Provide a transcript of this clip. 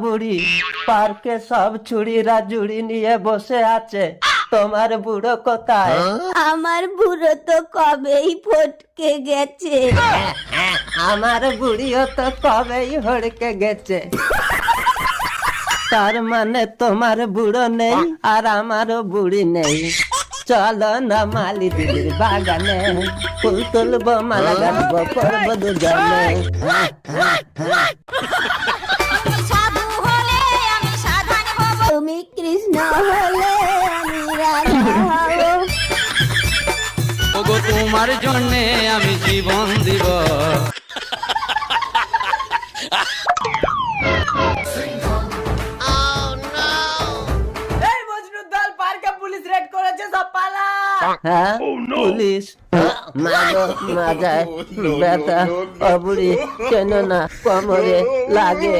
বুড়ি, পার্কে সব ছুড়িরা জুড়ি নিয়ে বসে আছে, তোমার বুড়ো কোথায়? আমার বুড়ো তো কবেই ফটকে গেছে। আমার বুড়িও তো কবেই হড়কে গেছে। তার মানে তোমার বুড়ো নেই আর আমারও বুড়ি নেই। চলো না মালি দিদির বাগানে, ফুল তুলবো, মালা গাঁথবো, করবো দুজনে। তুমি কৃষ্ণ হলে আমি রাধা হব। ওগো তোমার জন্যে আমি জীবন দিব। হ্যাঁ, পুলিশ মাগো মাজায় ব্যথা, বুড়ি কেন না কোমরে লাগে।